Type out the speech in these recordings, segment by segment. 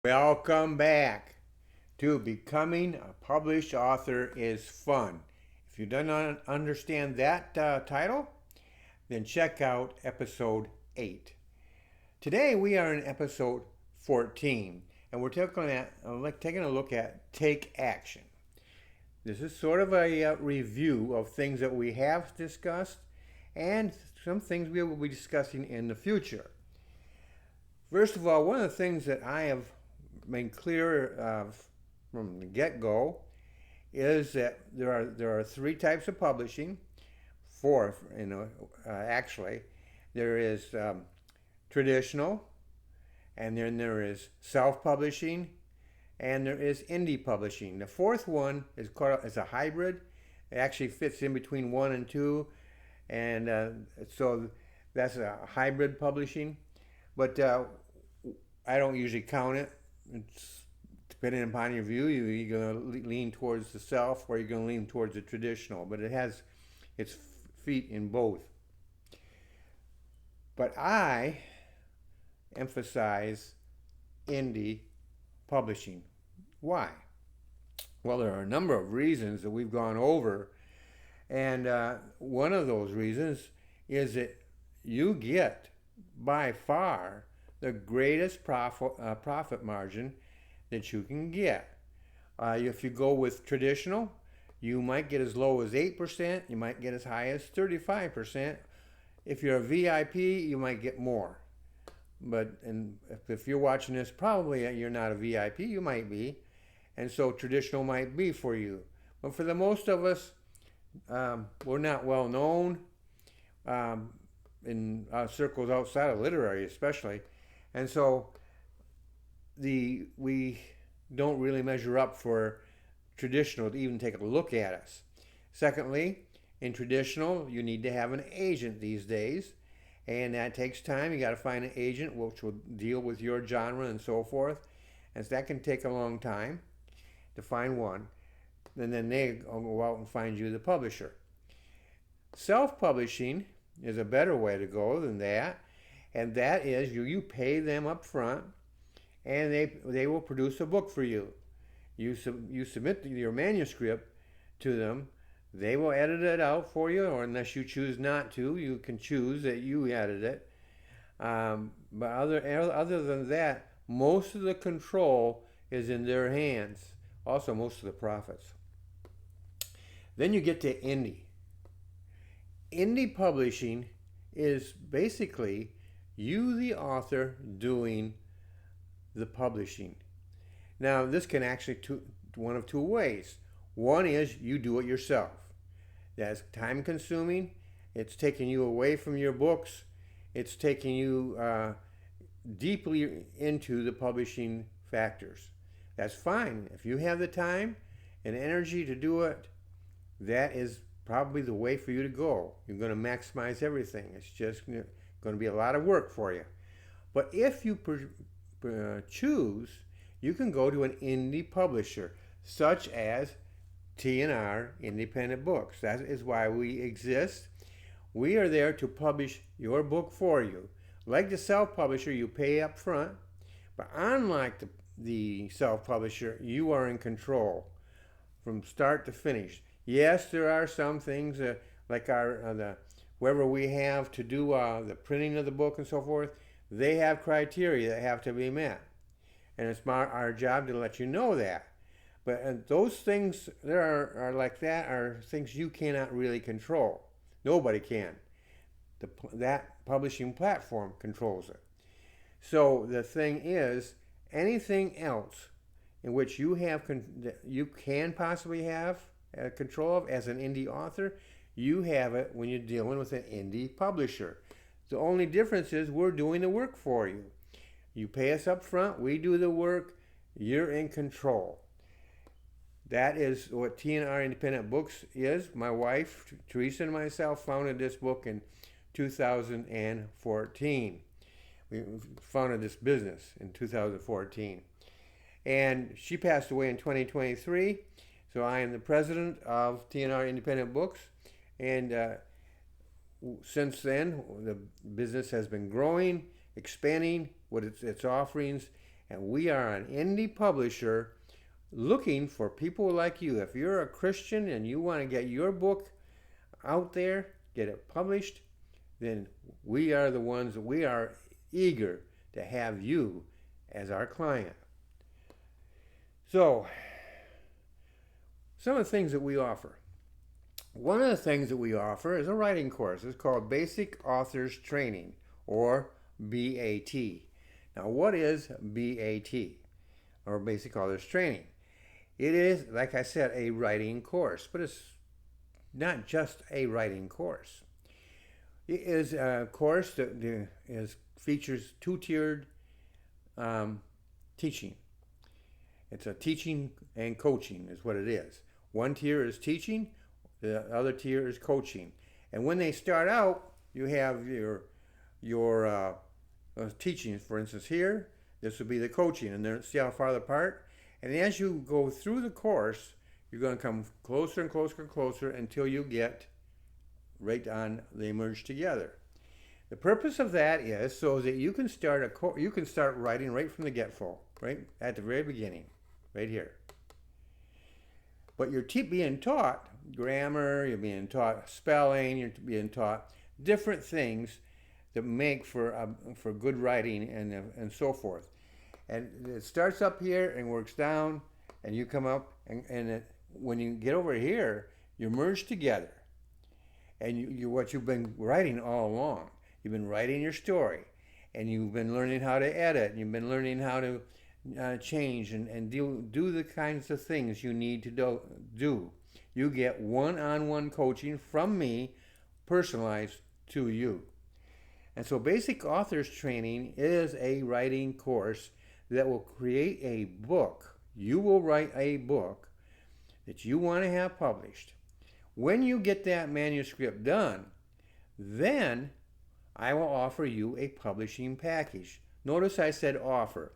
Welcome back to Becoming a Published Author is Fun. If you don't understand that title, then check out episode 8. Today we are in episode 14 and we're taking a look at Take Action. This is sort of a review of things that we have discussed and some things we will be discussing in the future. First of all, one of the things that I have made clear from the get-go is that there are three types of publishing. Four, actually. There is traditional, and then there is self-publishing, and there is indie publishing. The fourth one is a hybrid. It actually fits in between 1 and 2, and so that's a hybrid publishing. But I don't usually count it. It's depending upon your view. You're going to lean towards the self, or you're going to lean towards the traditional. But it has its feet in both. But I emphasize indie publishing. Why? Well, there are a number of reasons that we've gone over, and one of those reasons is that you get by far the greatest profit margin that you can get. If you go with traditional, you might get as low as 8%, you might get as high as 35%. If you're a VIP, you might get more. But if you're watching this, probably you're not a VIP, you might be. And so traditional might be for you. But for the most of us, we're not well known in circles outside of literary especially. And so we don't really measure up for traditional to even take a look at us. Secondly, in traditional, you need to have an agent these days, and that takes time. You got to find an agent which will deal with your genre and so forth, and so that can take a long time to find one. And then they go out and find you the publisher. Self-publishing is a better way to go than that. And that is you pay them up front, and they will produce a book for you. You submit your manuscript to them. They will edit it out for you, or unless you choose not to, you can choose that you edit it. But other than that, most of the control is in their hands. Also, most of the profits. Then you get to indie. Indie publishing is basically you, the author, doing the publishing. Now, this can actually one of two ways. One is you do it yourself. That's time consuming. It's taking you away from your books. It's taking you deeply into the publishing factors. That's fine. If you have the time and energy to do it, that is probably the way for you to go. You're going to maximize everything. It's just going to be a lot of work for you. But if you choose, you can go to an indie publisher, such as T&R Independent Books. That is why we exist. We are there to publish your book for you. Like the self-publisher, you pay up front, but unlike the self-publisher, you are in control from start to finish. Yes, there are some things like whoever we have to do the printing of the book and so forth, they have criteria that have to be met. And it's our job to let you know that. But those things that are like that are things you cannot really control. Nobody can. That publishing platform controls it. So the thing is, anything else in which you can possibly have control of as an indie author, you have it when you're dealing with an indie publisher. The only difference is we're doing the work for you. You pay us up front, we do the work, you're in control. That is what T&R Independent Books is. My wife, Teresa, and myself founded this book in 2014. We founded this business in 2014. And she passed away in 2023, so I am the president of T&R Independent Books. And since then, the business has been growing, expanding what its offerings, And we are an indie publisher looking for people like you. If you're a Christian and you want to get your book out there, get it published, then we are the ones that we are eager to have you as our client. So, some of the things that we offer. One of the things that we offer is a writing course. It's called Basic Authors Training, or BAT. Now, what is BAT, or Basic Authors Training? It is, like I said, a writing course, but it's not just a writing course. It is a course that features two-tiered teaching. It's a teaching and coaching is what it is. One tier is teaching, the other tier is coaching. And when they start out, you have your teaching. For instance, here, this would be the coaching, and then see how far apart. And as you go through the course, you're going to come closer and closer and closer until you get right on, they merge together. The purpose of that is so that you can start writing right from the get-go, right at the very beginning, right here. But you're being taught grammar, you're being taught spelling, you're being taught different things that make for good writing and so forth. And it starts up here and works down, and you come up, and when you get over here, you're merged together. And you what you've been writing all along. You've been writing your story, and you've been learning how to edit, and you've been learning how to change and do the kinds of things you need to do. You get one-on-one coaching from me, personalized to you. And so Basic Authors Training is a writing course that will create a book. You will write a book that you want to have published. When you get that manuscript done, then I will offer you a publishing package. Notice I said offer.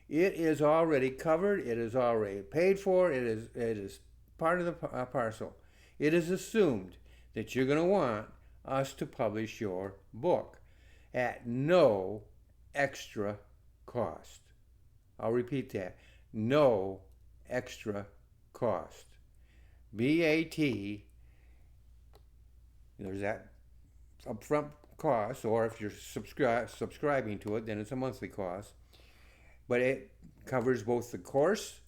It is already covered. It is already paid for. It is part of the parcel. It is assumed that you're going to want us to publish your book at no extra cost. I'll repeat that. No extra cost. BAT, there's that upfront cost, or if you're subscribing to it, then it's a monthly cost. But it covers both the course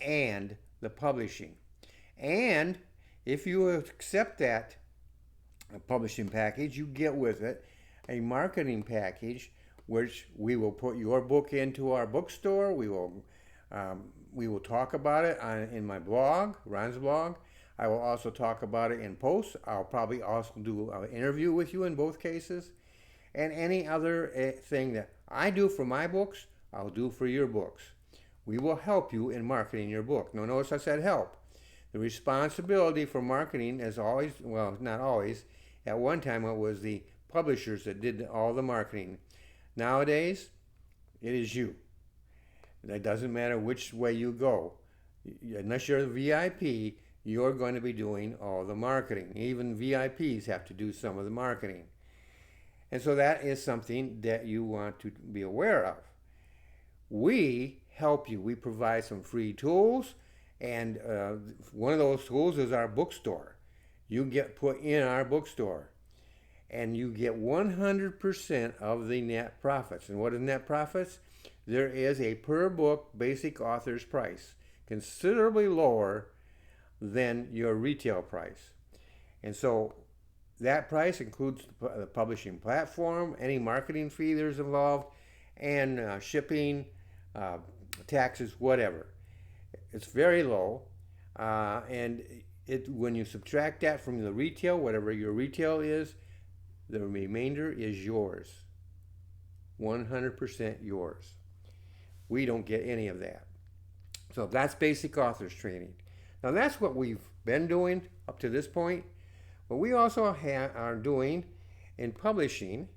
and the publishing. And if you accept that publishing package, you get with it a marketing package, which we will put your book into our bookstore. We will talk about it in my blog, Ron's blog. I will also talk about it in posts. I'll probably also do an interview with you in both cases. And any other thing that I do for my books, I'll do for your books. We will help you in marketing your book. Now, notice I said help. The responsibility for marketing is always, well, not always. At one time, it was the publishers that did all the marketing. Nowadays, it is you. It doesn't matter which way you go. Unless you're a VIP, you're going to be doing all the marketing. Even VIPs have to do some of the marketing. And so that is something that you want to be aware of. We help you. We provide some free tools, and one of those tools is our bookstore. You get put in our bookstore, and you get 100% of the net profits. And what is net profits? There is a per book basic author's price, considerably lower than your retail price. And so that price includes the publishing platform, any marketing fee there's involved, and shipping, taxes, whatever. It's very low, and when you subtract that from the retail, whatever your retail is, the remainder is yours. 100% yours. We don't get any of that. So that's Basic Authors Training. Now that's what we've been doing up to this point, but we also are doing in publishing,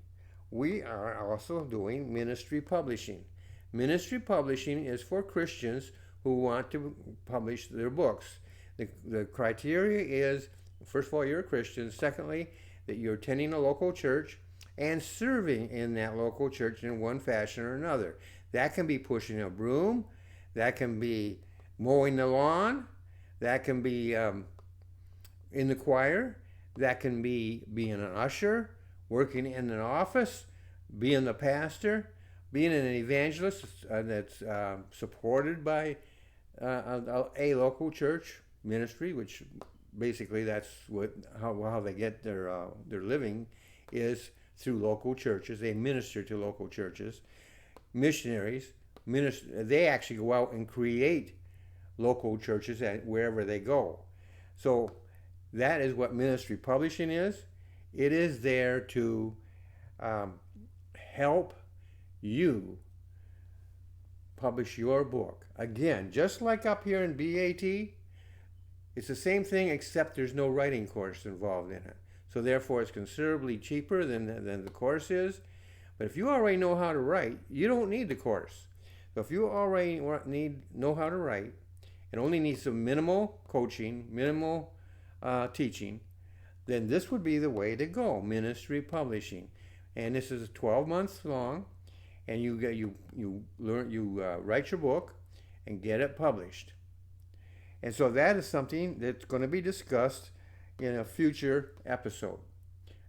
we are also doing ministry publishing. Ministry publishing is for Christians who want to publish their books. The criteria is, first of all, you're a Christian. Secondly, that you're attending a local church and serving in that local church in one fashion or another. That can be pushing a broom. That can be mowing the lawn. That can be in the choir. That can be being an usher, working in an office, being the pastor, being an evangelist that's supported by a local church ministry, which basically that's how they get their living is through local churches. They minister to local churches. Missionaries, they actually go out and create local churches wherever they go. So that is what ministry publishing is. It is there to help you publish your book. Again, just like up here in BAT, it's the same thing except there's no writing course involved in it. So therefore it's considerably cheaper than the course is. But if you already know how to write, you don't need the course. So if you already know how to write and only need some minimal coaching, minimal teaching, then this would be the way to go, ministry publishing. And this is 12 months long, and you write your book and get it published. And so that is something that's going to be discussed in a future episode.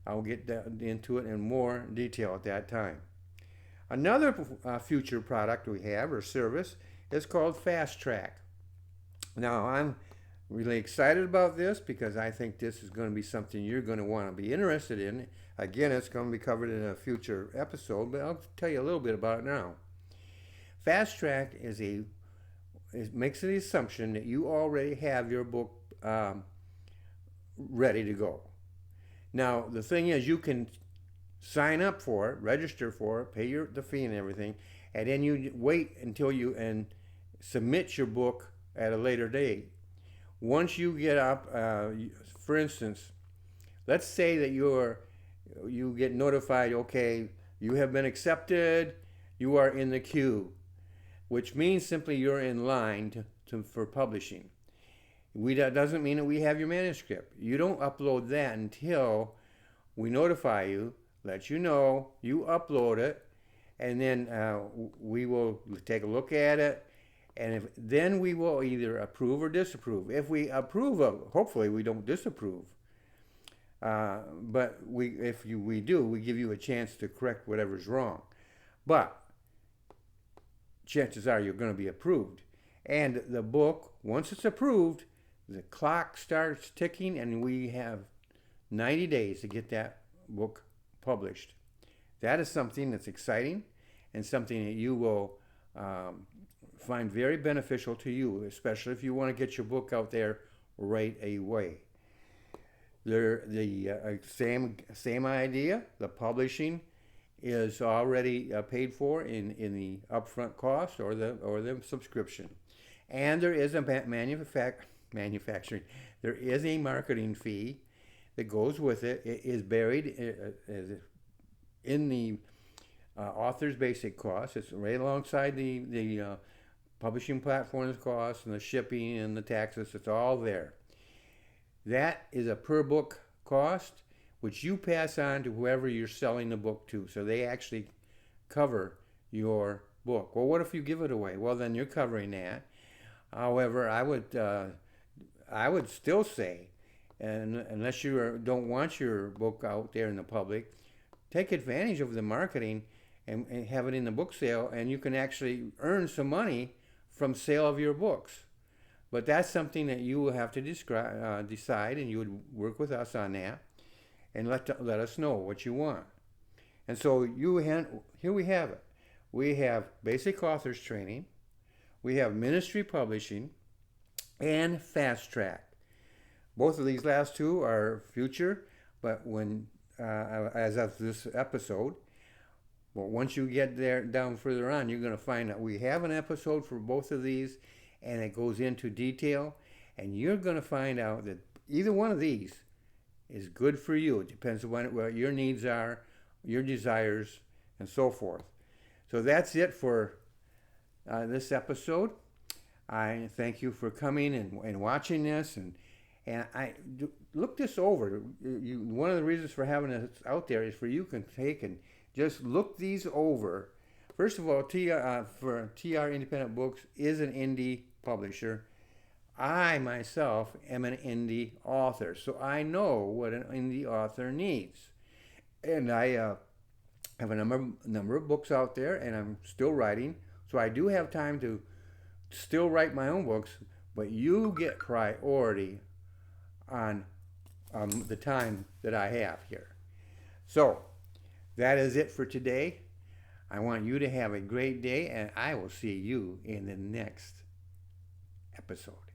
I'll get into it in more detail at that time. Another future product we have or service is called Fast Track. Now I'm really excited about this because I think this is going to be something you're going to want to be interested in. Again, it's going to be covered in a future episode, but I'll tell you a little bit about it now. Fast Track makes the assumption that you already have your book ready to go. Now, the thing is, you can sign up for it, register for it, pay the fee and everything, and then you wait until you submit your book at a later date. Once you get up, for instance, let's say that you get notified, okay, you have been accepted, you are in the queue, which means simply you're in line for publishing. That doesn't mean that we have your manuscript. You don't upload that until we notify you, let you know, you upload it, and then we will take a look at it, and then we will either approve or disapprove. If we approve of, hopefully we don't disapprove. But if we do, we give you a chance to correct whatever's wrong. But chances are you're going to be approved. And the book, once it's approved, the clock starts ticking, and we have 90 days to get that book published. That is something that's exciting and something that you will find very beneficial to you, especially if you want to get your book out there right away. The same idea. The publishing is already paid for in the upfront cost or the subscription, and there is a manufacturing. There is a marketing fee that goes with it. It is buried in the author's basic cost. It's right alongside the publishing platform's cost and the shipping and the taxes. It's all there. That is a per book cost, which you pass on to whoever you're selling the book to. So they actually cover your book. Well, what if you give it away? Well, then you're covering that. However, I would still say, and unless you don't want your book out there in the public, take advantage of the marketing and have it in the book sale, and you can actually earn some money from sale of your books. But that's something that you will have to decide, and you would work with us on that, and let us know what you want. And so here we have it. We have basic authors training, we have ministry publishing, and Fast Track. Both of these last two are future, but as of this episode, well, once you get down further on, you're going to find that we have an episode for both of these, and it goes into detail, and you're going to find out that either one of these is good for you. It depends on what your needs are, your desires, and so forth. So that's it for this episode. I thank you for coming and watching this, and I look this over. One of the reasons for having it out there is for you can take and just look these over First of all, for TR Independent Books is an indie publisher. I myself am an indie author, so I know what an indie author needs. And I have a number of books out there, and I'm still writing, so I do have time to still write my own books, but you get priority on the time that I have here. So that is it for today. I want you to have a great day, and I will see you in the next episode.